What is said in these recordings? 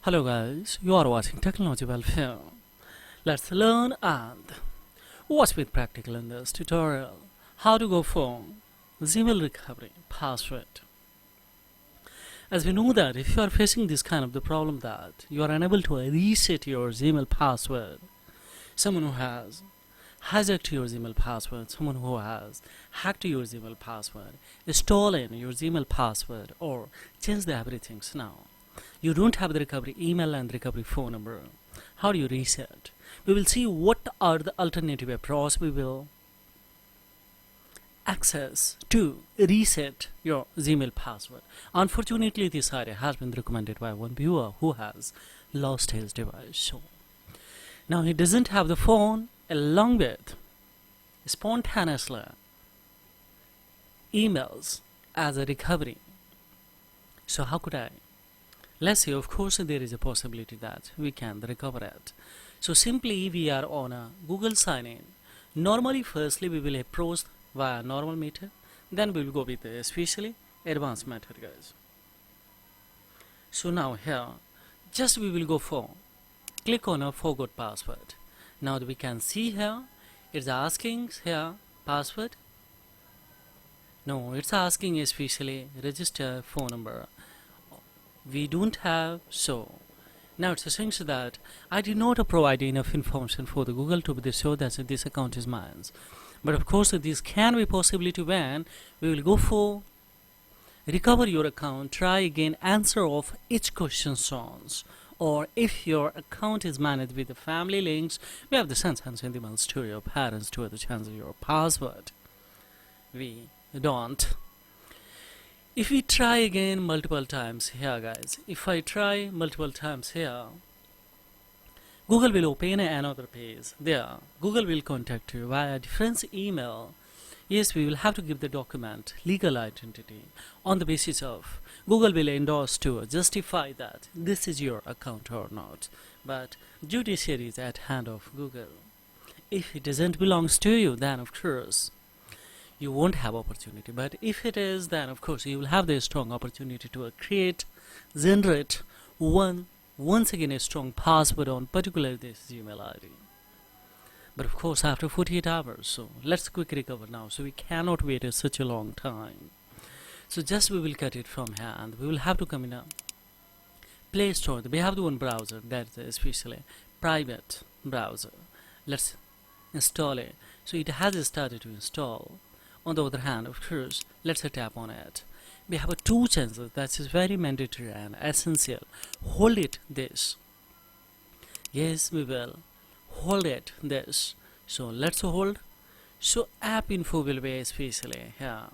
Hello guys, you are watching Technology Welfare. Let's learn and watch with practical in this tutorial how to go for Gmail recovery password. As we know that if you are facing this kind of the problem that you are unable to reset your Gmail password, someone who has hijacked your Gmail password, someone who has hacked your Gmail password, stolen your Gmail password or changed the everything now. You don't have the recovery email and recovery phone number. How do you reset? We will see what are the alternative approach we will access to reset your Gmail password. Unfortunately, this idea has been recommended by one viewer who has lost his device. So now he doesn't have the phone along with spontaneously emails as a recovery. So how could I? Let's say, of course, there is a possibility that we can recover it. So simply we are on a Google sign-in. Normally, firstly, we will approach via normal method. Then we will go with the especially advanced method, guys. So now here, just we will go for, click on a forgot password. Now we can see here, it's asking here password. No, it's asking especially register phone number. We don't have, so now it's saying that I did not provide enough information for the Google to be sure that this account is mine. But of course this can be possibility when we will go for recover your account, try again, answer of each question songs, or if your account is managed with the family links, we have the sense and sentiments to your parents to the change your password. We don't. If we try again multiple times here, guys, if I try multiple times here, Google will open another page. There, Google will contact you via different email. Yes, we will have to give the document legal identity on the basis of Google will endorse to justify that this is your account or not. But judiciary is at hand of Google. If it doesn't belongs to you, then of course you won't have opportunity. But if it is, then of course you will have the strong opportunity to generate once again a strong password on particular this Gmail ID. But of course after 48 hours, so let's quick recover now. So we cannot wait such a long time. So just we will cut it from here and we will have to come in a Play Store. We have the one browser that is especially private browser. Let's install it. So it has started to install. On the other hand, of course, let's tap on it. We have two chances that is very mandatory and essential. Hold it this. Yes, we will hold it this. So let's hold. So app info will be especially here.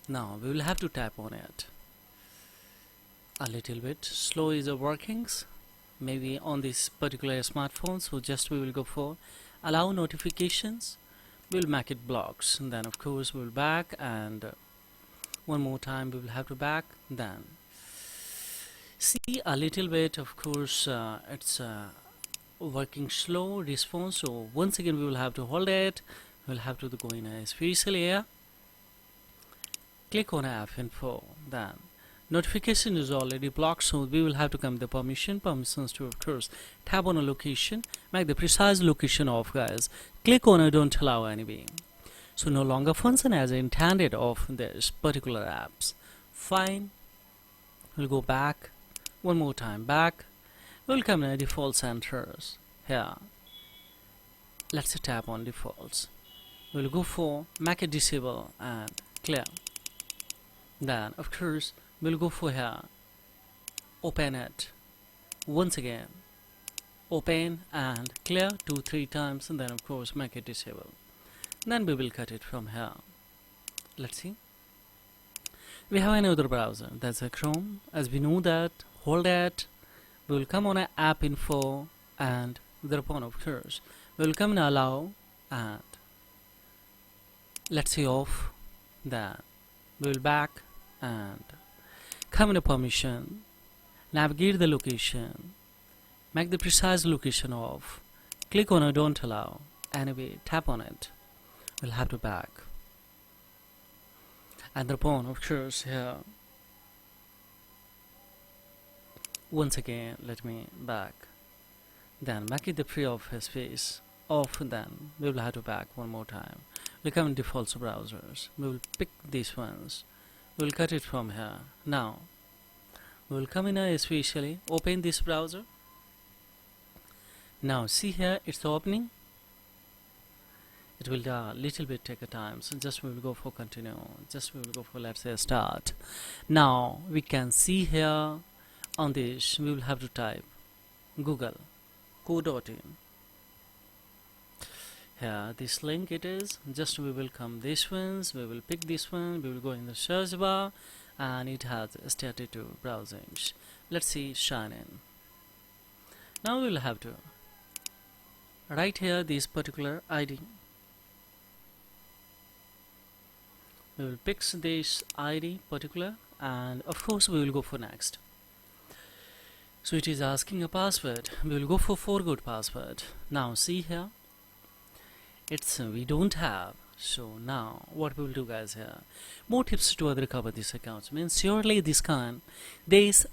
Now we will have to tap on it. A little bit slow is the workings. Maybe on this particular smartphone. So just we will go for allow notifications. We'll make it blocks, and then of course we'll back, and one more time we will have to back. Then see a little bit, of course it's working slow response. So once again we will have to hold it. We'll have to go in a special area, click on app info, then notification is already blocked, so we will have to come the permissions to of course tap on a location, make the precise location off, guys. Click on a don't allow anyway. So no longer function as intended of this particular apps. Fine. We'll go back one more time back. We'll come to default centers here. Let's tap on defaults. We'll go for make it disable and clear. Then of course we'll go for here, open it once again, open and clear 2-3 times, and then of course make it disable. Then we will cut it from here. Let's see, we have another browser, that's a Chrome. As we know that, hold it, we will come on a app info, and thereupon of course we will come in allow, and let's see off. Then we will back and come in a permission, navigate the location, make the precise location off, click on a don't allow, anyway tap on it. We'll have to back, and thereupon of course here Once again, let me back. Then back in the pre-office space. Off, then we will have to back one more time. We'll come in default browsers. We will pick these ones. We will cut it from here. Now we will come in especially open this browser. Now see here, it's opening. It will little bit take a time, so just we will go for continue. Just we will go for, let's say, start. Now we can see here on this we will have to type Google co.in. Here this link it is. Just we will come this ones. We will pick this one. We will go in the search bar, and it has started to browsing. Let's see, sign in. Now we will have to write here this particular ID. We will pick this ID particular, and of course we will go for next. So it is asking a password. We will go for forgot password. Now see here, it's we don't have. So now what we will do, guys, here more tips to recover these accounts. Means surely these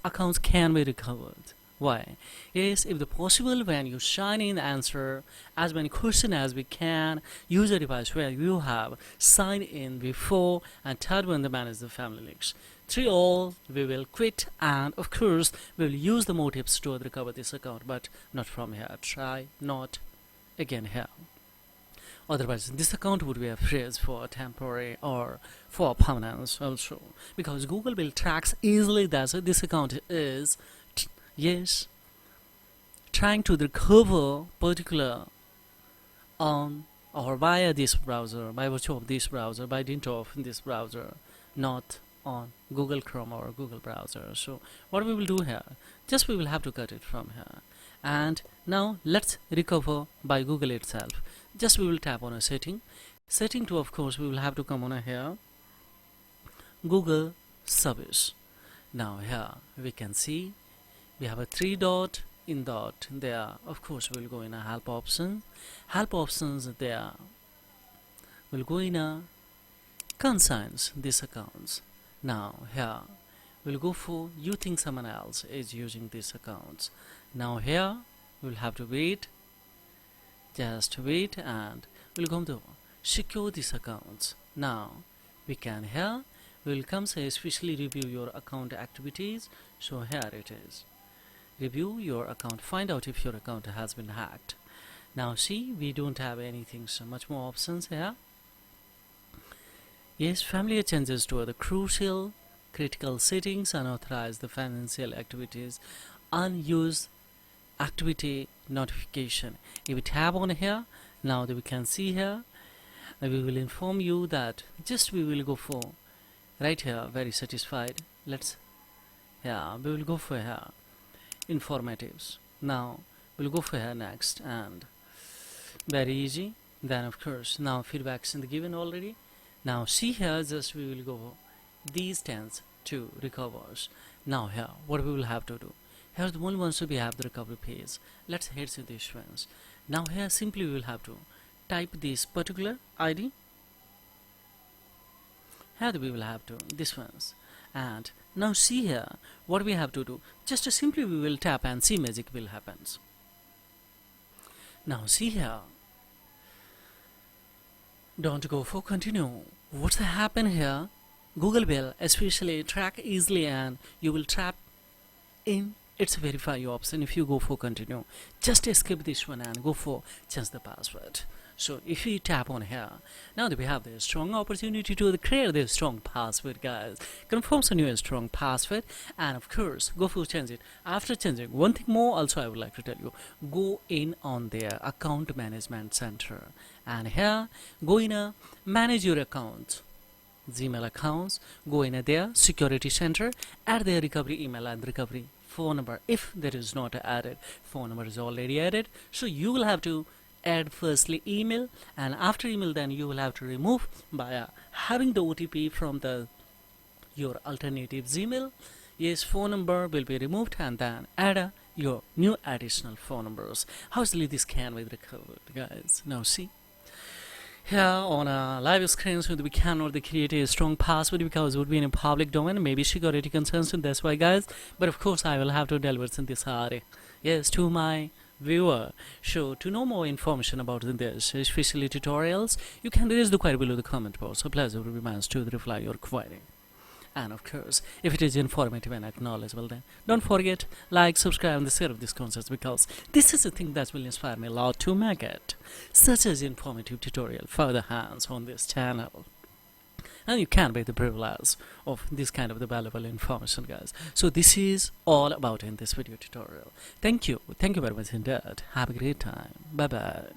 accounts can be recovered. Why? Yes, if the possible, when you sign in, answer as many questions as we can, use a device where you have signed in before, and third one, the manage the family links. 3 all, we will quit, and of course we will use the more tips to recover this account, but not from here. Try not again here. Otherwise this account would be a freeze for temporary or for permanence also, because Google will tracks easily that this account is yes trying to recover particular on or via this browser, by virtue of this browser, by dint of this browser, not on Google Chrome or Google browser. So what we will do here, just we will have to cut it from here. And now let's recover by Google itself. Just we will tap on a setting to, of course we will have to come on here Google service. Now here we can see we have a 3 dot in dot there. Of course we will go in a help options there. We'll go in a consigns these accounts. Now here we'll go for you think someone else is using these accounts. Now here we'll have to wait, just wait, and we'll come to secure these accounts. Now we can here we'll come say especially review your account activities. So here it is, review your account, find out if your account has been hacked. Now see, we don't have anything so much more options here. Yes, familiar changes to the crucial critical settings, unauthorized the financial activities, unused activity notification. If we tap on here, now that we can see here, we will inform you that just we will go for right here very satisfied. Let's yeah we will go for here informatives. Now we'll go for here next, and very easy. Then of course now feedbacks in the given already. Now see here, just we will go these tends to recovers. Now here what we will have to do, here's the one once we have the recovery page. Let's head to this ones. Now here simply we will have to type this particular ID. Here we will have to this ones, and now see here what we have to do, just simply we will tap and see magic will happens. Now see here, don't go for continue. What's happen here, Google will especially track easily, and you will tap in its verify option. If you go for continue, just skip this one and go for change the password. So if you tap on here, now that we have the strong opportunity to create the strong password, guys, confirm a new strong password, and of course go for change it. After changing, one thing more also I would like to tell you, go in on their account management center, and here go in a manage your account, Gmail accounts, go in there security center, add their recovery email and recovery phone number. If there is not added, phone number is already added, so you will have to add firstly email, and after email then you will have to remove by having the OTP from the your alternative Gmail. Yes, phone number will be removed, and then add your new additional phone numbers. How easily this can be recovered, guys. Now see, Here on a live screen, so that we cannot create a strong password because it would be in a public domain. Maybe security concerns, so that's why, guys. But of course, I will have to deliver this yes, to my viewer. So to know more information about this, especially tutorials, you can raise the query below the comment box. So pleasure will be mine to reply your query. And of course, if it is informative and acknowledgeable, then don't forget like, subscribe, and share of this concept, because this is the thing that will inspire me a lot to make it such as informative tutorial for the hands on this channel. And you can be the privilege of this kind of the valuable information, guys. So this is all about in this video tutorial. Thank you very much indeed. Have a great time. Bye bye.